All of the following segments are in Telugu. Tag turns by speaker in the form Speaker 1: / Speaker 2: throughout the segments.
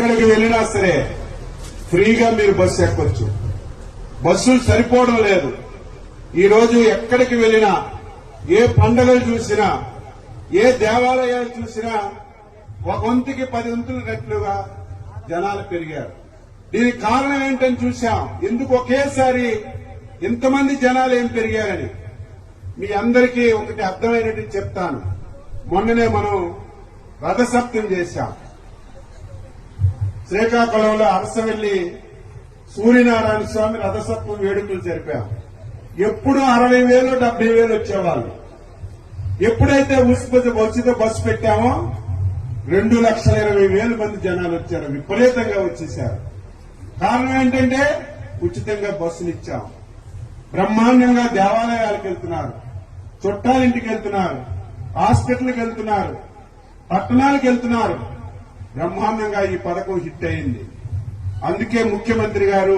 Speaker 1: ఎక్కడికి వెళ్ళినా సరే ఫ్రీగా మీరు బస్సు ఎక్కొచ్చు. బస్సులు సరిపోవడం లేదు. ఈ రోజు ఎక్కడికి వెళ్ళినా, ఏ పండుగలు చూసినా, ఏ దేవాలయాలు చూసినా ఒక వంతుకి 10 వంతుల రెట్లుగా జనాలు పెరిగారు. దీనికి కారణం ఏంటని చూశాం. ఎందుకు ఒకేసారి ఇంతమంది జనాలు ఏం పెరిగారని మీ అందరికీ ఒకటి అర్థమైనట్టు చెప్తాను. మొన్ననే మనం రథసప్తమి చేశాం. శ్రీకాకుళంలో అరసవెల్లి సూర్యనారాయణ స్వామి రథసప్తమి వేడుకలు జరిపాం. ఎప్పుడు 60,000 70,000 వచ్చేవాళ్ళు. ఎప్పుడైతే ఉచిత బస్సు పెట్టామో 2,20,000 మంది జనాలు వచ్చారు. విపరీతంగా వచ్చేశారు. కారణం ఏంటంటే ఉచితంగా బస్సులు ఇచ్చాం. బ్రహ్మాండంగా దేవాలయాలకు వెళ్తున్నారు, చుట్టాలింటికి వెళ్తున్నారు, హాస్పిటల్కి వెళ్తున్నారు, పట్టణాలకు వెళ్తున్నారు. బ్రహ్మాండంగా ఈ పథకం హిట్ అయింది. అందుకే ముఖ్యమంత్రి గారు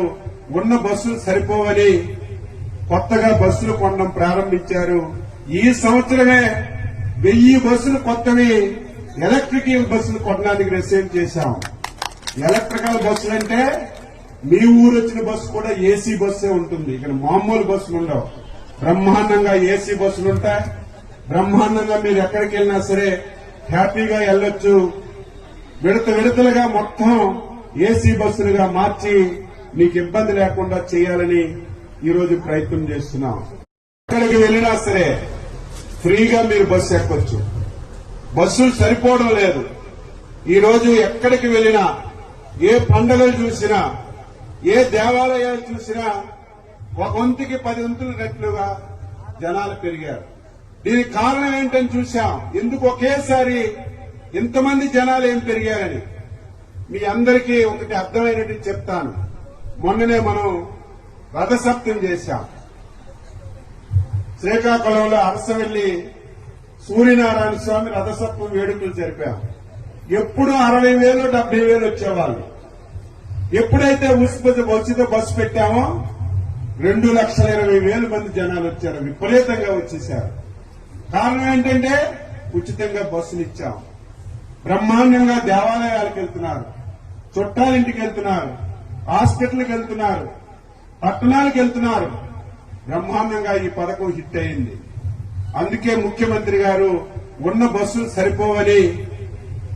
Speaker 1: ఉన్న బస్సులు సరిపోవని కొత్తగా బస్సులు కొనడం ప్రారంభించారు. ఈ సంవత్సరమే 1000 బస్సులు కొత్తవి ఎలక్ట్రికల్ బస్సులు కొనడానికి రిసీవ్ చేశాం. ఎలక్ట్రికల్ బస్సులంటే మీ ఊరు వచ్చిన బస్సు కూడా ఏసీ బస్సే ఉంటుంది. ఇక్కడ మామూలు బస్సులు ఉండవు. బ్రహ్మాండంగా ఏసీ బస్సులు ఉంటాయి. బ్రహ్మాండంగా మీరు ఎక్కడికి వెళ్ళినా సరే హ్యాపీగా వెళ్లొచ్చు. విడతలుగా మొత్తం ఏసీ బస్సులుగా మార్చి మీకు ఇబ్బంది లేకుండా చేయాలని ఈరోజు ప్రయత్నం చేస్తున్నాం. ఎక్కడికి వెళ్ళినా సరే ఫ్రీగా మీరు బస్సు ఎక్కొచ్చు. బస్సులు సరిపోవడం లేదు. ఈ రోజు ఎక్కడికి వెళ్ళినా, ఏ పండుగలు చూసినా, ఏ దేవాలయాలు చూసినా ఒక వంతుకి 10 వంతుల రెట్లుగా జనాలు పెరిగారు. దీనికి కారణం ఏంటని చూశాం. ఎందుకు ఒకేసారి ఇంతమంది జనాలు ఏం పెరిగారని మీ అందరికీ ఒకటి అర్థమైనట్టు చెప్తాను. మొన్ననే మనం రథసప్తమి చేశాం. శ్రీకాకుళంలో అరసవెల్లి సూర్యనారాయణ స్వామి రథసప్తమి వేడుకలు జరిపాం. ఎప్పుడు 60,000 70,000 వచ్చేవాళ్ళు. ఎప్పుడైతే ఉచిత బస్సు పెట్టామో 2,20,000 మంది జనాలు వచ్చారు. విపరీతంగా వచ్చేశారు. కారణం ఏంటంటే ఉచితంగా బస్సులు ఇచ్చాం. బ్రహ్మాండంగా దేవాలయాలకు వెళ్తున్నారు, చుట్టాలింటికి వెళ్తున్నారు, హాస్పిటల్కి వెళ్తున్నారు, పట్టణాలకు వెళ్తున్నారు. బ్రహ్మాండంగా ఈ పథకం హిట్ అయింది. అందుకే ముఖ్యమంత్రి గారు ఉన్న బస్సులు సరిపోవని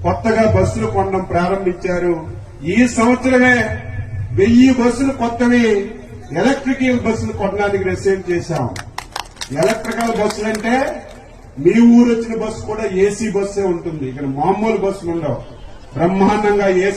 Speaker 1: కొత్తగా బస్సులు కొనడం ప్రారంభించారు. ఈ సంవత్సరమే 1000 బస్సులు కొత్తవి ఎలక్ట్రికల్ బస్సులు కొనడానికి రిసీవ్ చేశాం. ఎలక్ట్రికల్ బస్సులంటే మీ ఊరు వచ్చిన బస్సు కూడా ఏసీ బస్సే ఉంటుంది. ఇక్కడ మామూలు బస్సులు ఉండవు. బ్రహ్మాండంగా ఏసీ